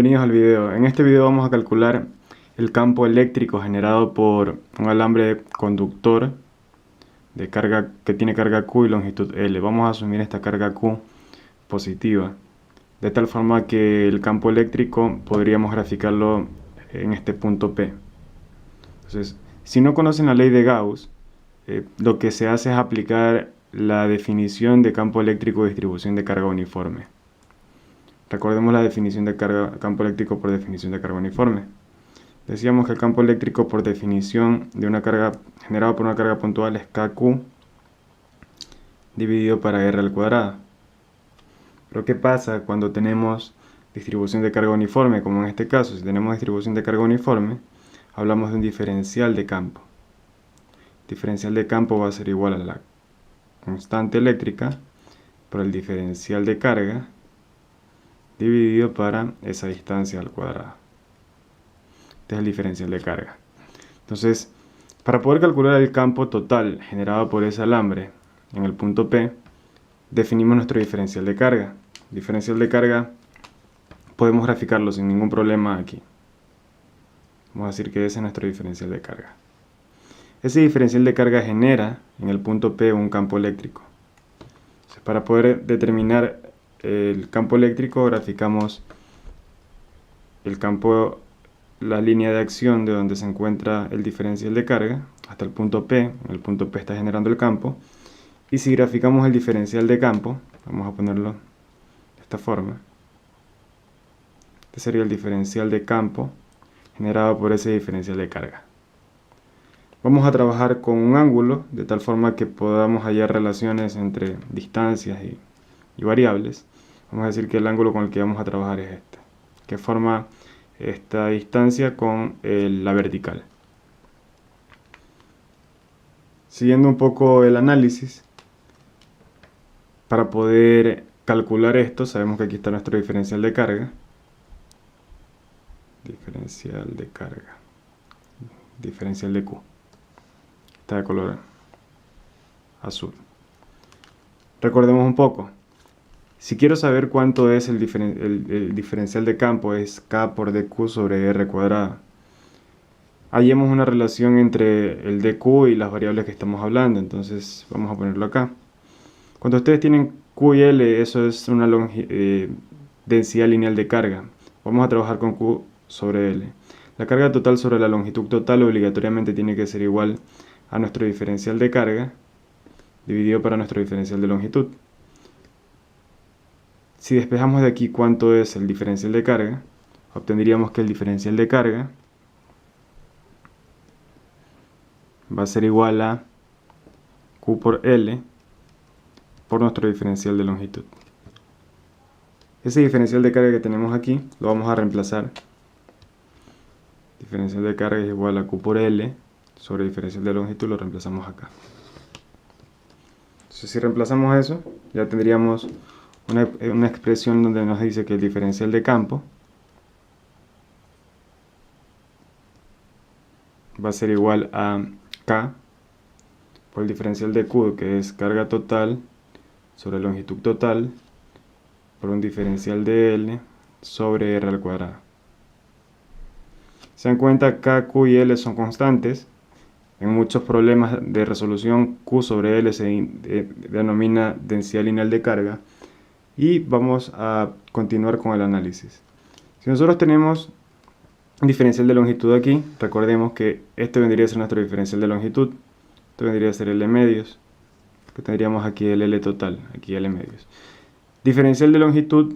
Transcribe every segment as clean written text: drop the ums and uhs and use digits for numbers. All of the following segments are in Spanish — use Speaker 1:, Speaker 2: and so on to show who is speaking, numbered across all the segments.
Speaker 1: Bienvenidos al video. En este video vamos a calcular el campo eléctrico generado por un alambre conductor de carga que tiene carga Q y longitud L. Vamos a asumir esta carga Q positiva, de tal forma que el campo eléctrico podríamos graficarlo en este punto P. Entonces, si no conocen la ley de Gauss, lo que se hace es aplicar la definición de campo eléctrico de distribución de carga uniforme. Recordemos la definición de campo eléctrico por definición de carga uniforme. Decíamos que el campo eléctrico por definición de una carga generado por una carga puntual es KQ dividido para R al cuadrado. Pero ¿qué pasa cuando tenemos distribución de carga uniforme? Como en este caso, si tenemos distribución de carga uniforme, hablamos de un diferencial de campo. El diferencial de campo va a ser igual a la constante eléctrica por el diferencial de carga dividido para esa distancia al cuadrado. Este es el diferencial de carga. Entonces, para poder calcular el campo total generado por ese alambre en el punto P, definimos nuestro diferencial de carga. Diferencial de carga podemos graficarlo sin ningún problema aquí. Vamos a decir que ese es nuestro diferencial de carga. Ese diferencial de carga genera en el punto P un campo eléctrico. Entonces, para poder determinar el campo eléctrico, graficamos el campo, la línea de acción de donde se encuentra el diferencial de carga hasta el punto P. En el punto P está generando el campo. Y si graficamos el diferencial de campo, vamos a ponerlo de esta forma. Este sería el diferencial de campo generado por ese diferencial de carga. Vamos a trabajar con un ángulo de tal forma que podamos hallar relaciones entre distancias y variables. Vamos a decir que el ángulo con el que vamos a trabajar es este, que forma esta distancia con la vertical. Siguiendo un poco el análisis, para poder calcular esto, sabemos que aquí está nuestro diferencial de carga. Diferencial de carga. Diferencial de Q. Está de color azul. Recordemos un poco. Si quiero saber cuánto es el diferencial de campo, es K por dQ sobre R cuadrado. Hallemos una relación entre el dQ y las variables que estamos hablando, entonces vamos a ponerlo acá. Cuando ustedes tienen Q y L, eso es una densidad lineal de carga. Vamos a trabajar con Q sobre L. La carga total sobre la longitud total obligatoriamente tiene que ser igual a nuestro diferencial de carga dividido para nuestro diferencial de longitud. Si despejamos de aquí cuánto es el diferencial de carga, obtendríamos que el diferencial de carga va a ser igual a Q por L por nuestro diferencial de longitud. Ese diferencial de carga que tenemos aquí lo vamos a reemplazar. Diferencial de carga es igual a Q por L sobre diferencial de longitud, lo reemplazamos acá. Entonces, si reemplazamos eso, ya tendríamos una expresión donde nos dice que el diferencial de campo va a ser igual a K por el diferencial de Q, que es carga total sobre longitud total, por un diferencial de L sobre R al cuadrado. Se dan cuenta, K, Q y L son constantes. En muchos problemas de resolución, Q sobre L se denomina densidad lineal de carga. Y vamos a continuar con el análisis. Si nosotros tenemos un diferencial de longitud aquí, recordemos que este vendría a ser nuestro diferencial de longitud. Esto vendría a ser L medios, que tendríamos aquí el L total, aquí L medios. Diferencial de longitud,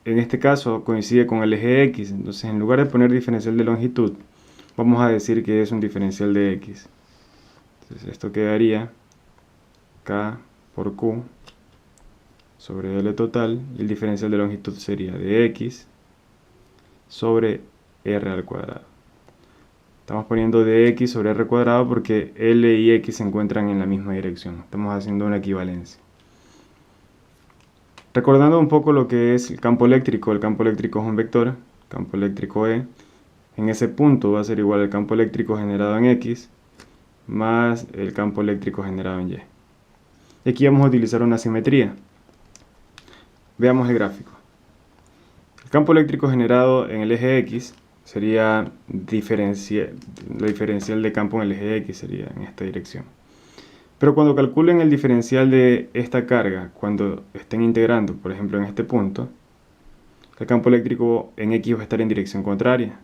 Speaker 1: en este caso, coincide con el eje X. Entonces, en lugar de poner diferencial de longitud, vamos a decir que es un diferencial de X. Entonces, esto quedaría K por Q sobre L total, y el diferencial de longitud sería de X sobre R al cuadrado. Estamos poniendo de X sobre R cuadrado porque L y X se encuentran en la misma dirección. Estamos haciendo una equivalencia. Recordando un poco lo que es el campo eléctrico es un vector, campo eléctrico E. En ese punto va a ser igual al campo eléctrico generado en X más el campo eléctrico generado en Y. Y aquí vamos a utilizar una simetría. Veamos el gráfico. El campo eléctrico generado en el eje X sería la diferencial de campo en el eje X, sería en esta dirección. Pero cuando calculen el diferencial de esta carga, cuando estén integrando, por ejemplo en este punto, el campo eléctrico en X va a estar en dirección contraria.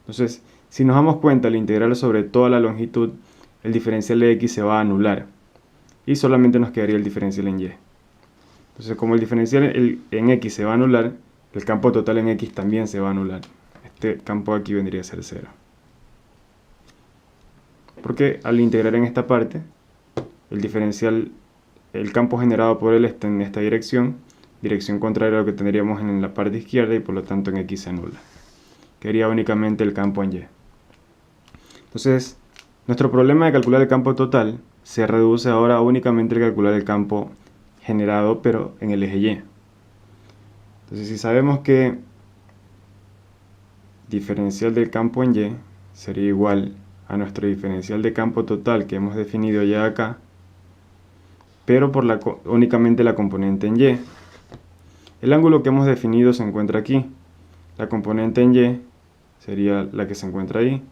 Speaker 1: Entonces, si nos damos cuenta al integrar sobre toda la longitud, el diferencial de X se va a anular y solamente nos quedaría el diferencial en Y. Entonces, como el diferencial en X se va a anular, el campo total en X también se va a anular. Este campo aquí vendría a ser 0. Porque al integrar en esta parte, el diferencial, el campo generado por él está en esta dirección contraria a lo que tendríamos en la parte izquierda y por lo tanto en X se anula. Quedaría únicamente el campo en Y. Entonces, nuestro problema de calcular el campo total se reduce ahora únicamente a calcular el campo generado pero en el eje Y. Entonces, si sabemos que diferencial del campo en Y sería igual a nuestro diferencial de campo total que hemos definido ya acá, pero por únicamente la componente en Y. El ángulo que hemos definido se encuentra aquí. La componente en Y sería la que se encuentra ahí.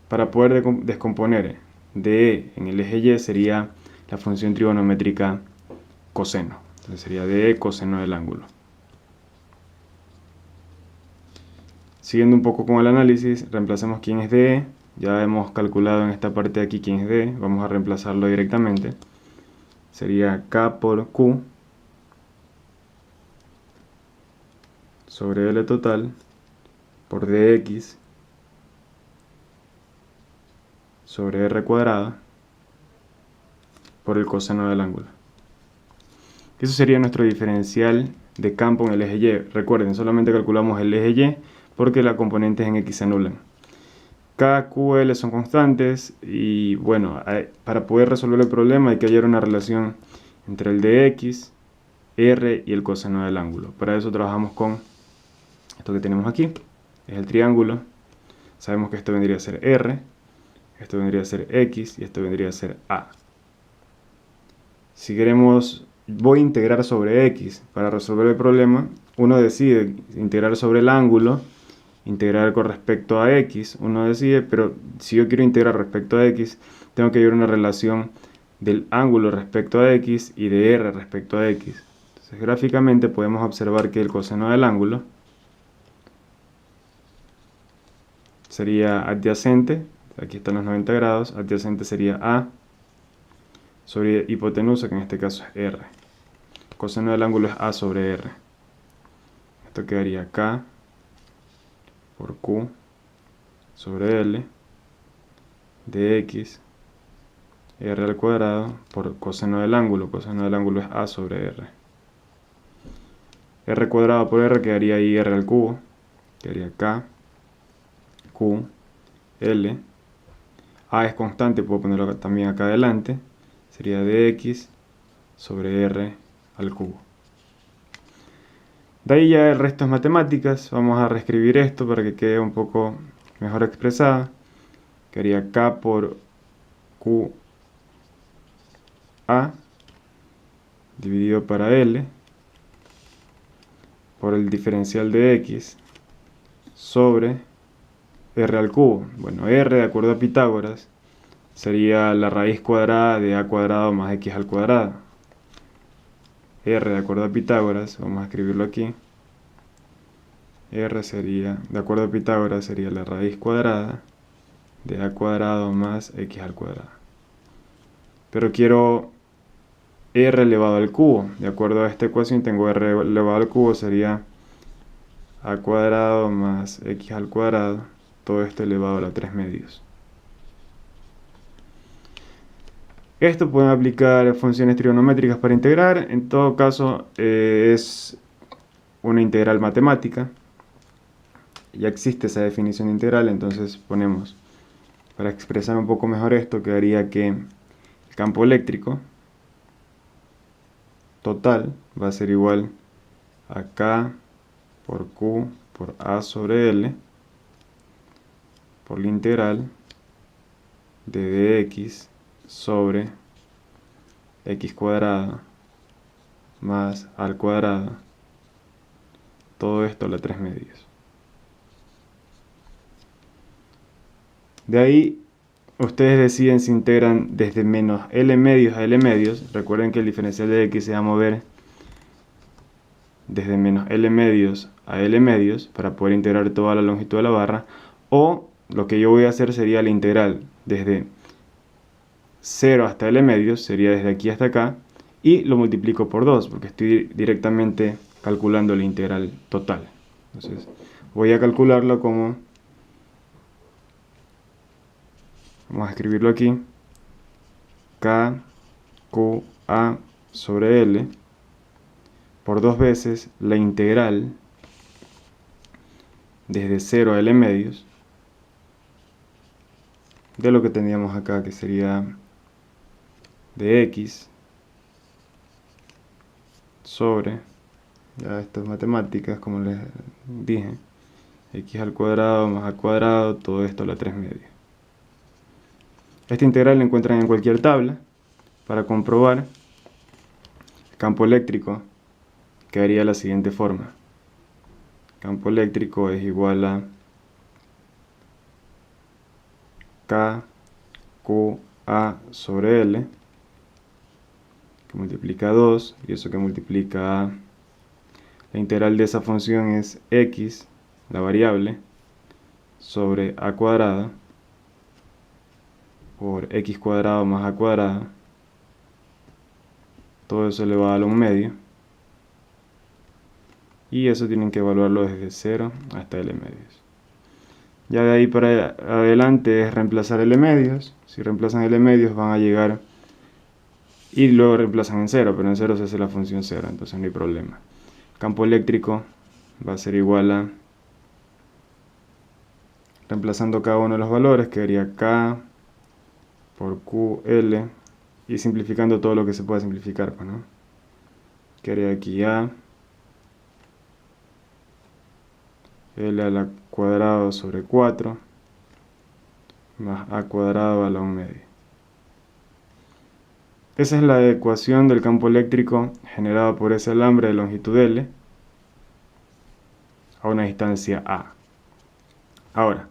Speaker 1: Para poder descomponer DE en el eje Y sería la función trigonométrica coseno. Entonces sería DE coseno del ángulo. Siguiendo un poco con el análisis, reemplacemos quién es DE. Ya hemos calculado en esta parte de aquí quién es DE. Vamos a reemplazarlo directamente. Sería K por Q sobre L total por dx sobre r cuadrada por el coseno del ángulo. Eso sería nuestro diferencial de campo en el eje Y. Recuerden, solamente calculamos el eje Y porque las componentes en X se anulan. K, Q, L son constantes y bueno, para poder resolver el problema hay que hallar una relación entre el dx, r y el coseno del ángulo. Para eso trabajamos con esto que tenemos aquí, es el triángulo. Sabemos que esto vendría a ser r, esto vendría a ser x y esto vendría a ser a. Si queremos, voy a integrar sobre x. Para resolver el problema, uno decide integrar sobre el ángulo, integrar con respecto a x, uno decide, pero si yo quiero integrar respecto a x, tengo que hallar una relación del ángulo respecto a x y de r respecto a x. Entonces, gráficamente podemos observar que el coseno del ángulo sería adyacente, aquí están los 90 grados, adyacente sería a sobre hipotenusa, que en este caso es r. Coseno del ángulo es a sobre r. Esto quedaría k por q sobre l dx r al cuadrado por coseno del ángulo es a sobre r. R cuadrado por r quedaría ahí r al cubo, quedaría k q l. A es constante, puedo ponerlo también acá adelante, sería dx sobre r al cubo. De ahí ya el resto es matemáticas. Vamos a reescribir esto para que quede un poco mejor expresada. Quedaría k por q a dividido para l por el diferencial de x sobre r al cubo. Bueno, r de acuerdo a Pitágoras sería la raíz cuadrada de a cuadrado más x al cuadrado. R de acuerdo a Pitágoras, vamos a escribirlo aquí. R sería, de acuerdo a Pitágoras, sería la raíz cuadrada de a cuadrado más x al cuadrado. Pero quiero r elevado al cubo. De acuerdo a esta ecuación tengo r elevado al cubo, sería a cuadrado más x al cuadrado, todo esto elevado a la 3 medios. Esto pueden aplicar funciones trigonométricas para integrar. En todo caso es una integral matemática. Ya existe esa definición de integral, entonces ponemos, para expresar un poco mejor esto, quedaría que el campo eléctrico total va a ser igual a K por Q por A sobre L por la integral de dx sobre x cuadrado más al cuadrado todo esto a la 3 medios. De ahí ustedes deciden si integran desde menos L medios a L medios. Recuerden que el diferencial de X se va a mover desde menos L medios a L medios para poder integrar toda la longitud de la barra. O lo que yo voy a hacer sería la integral desde 0 hasta L medios, sería desde aquí hasta acá, y lo multiplico por 2 porque estoy directamente calculando la integral total. Entonces voy a calcularlo como, vamos a escribirlo aquí, K, Q, A sobre L por 2 veces la integral desde 0 a L medios de lo que teníamos acá, que sería de X sobre, ya esto es matemáticas como les dije, X al cuadrado más al cuadrado, todo esto a la 3 medios. Esta integral la encuentran en cualquier tabla. Para comprobar, el campo eléctrico quedaría de la siguiente forma. Campo eléctrico es igual a K, Q, A sobre L, que multiplica 2, y eso que multiplica A. La integral de esa función es X, la variable, sobre A cuadrada, por X cuadrado más A cuadrada, todo eso elevado a la 1 medio, y eso tienen que evaluarlo desde 0 hasta L medios. Ya de ahí para adelante es reemplazar L medios. Si reemplazan L medios van a llegar y luego reemplazan en 0, pero en 0 se hace la función 0, entonces no hay problema. Campo eléctrico va a ser igual a, reemplazando cada uno de los valores, quedaría K por QL, y simplificando todo lo que se pueda simplificar, ¿no? Quedaría aquí A, L a la cuadrado sobre 4, más A cuadrado a la 1 media. Esa es la ecuación del campo eléctrico generado por ese alambre de longitud L a una distancia A. Ahora,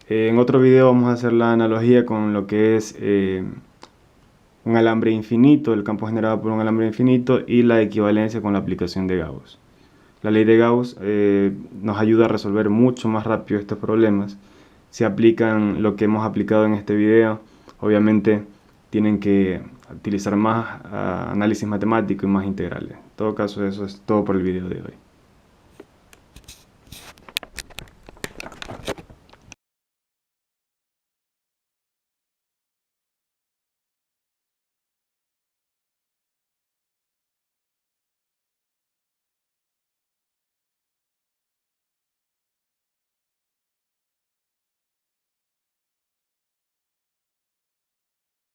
Speaker 1: en otro video vamos a hacer la analogía con lo que es un alambre infinito, el campo generado por un alambre infinito, y la equivalencia con la aplicación de Gauss. La ley de Gauss nos ayuda a resolver mucho más rápido estos problemas. Si aplican lo que hemos aplicado en este video, obviamente tienen que utilizar más análisis matemático y más integrales. En todo caso, eso es todo por el video de hoy.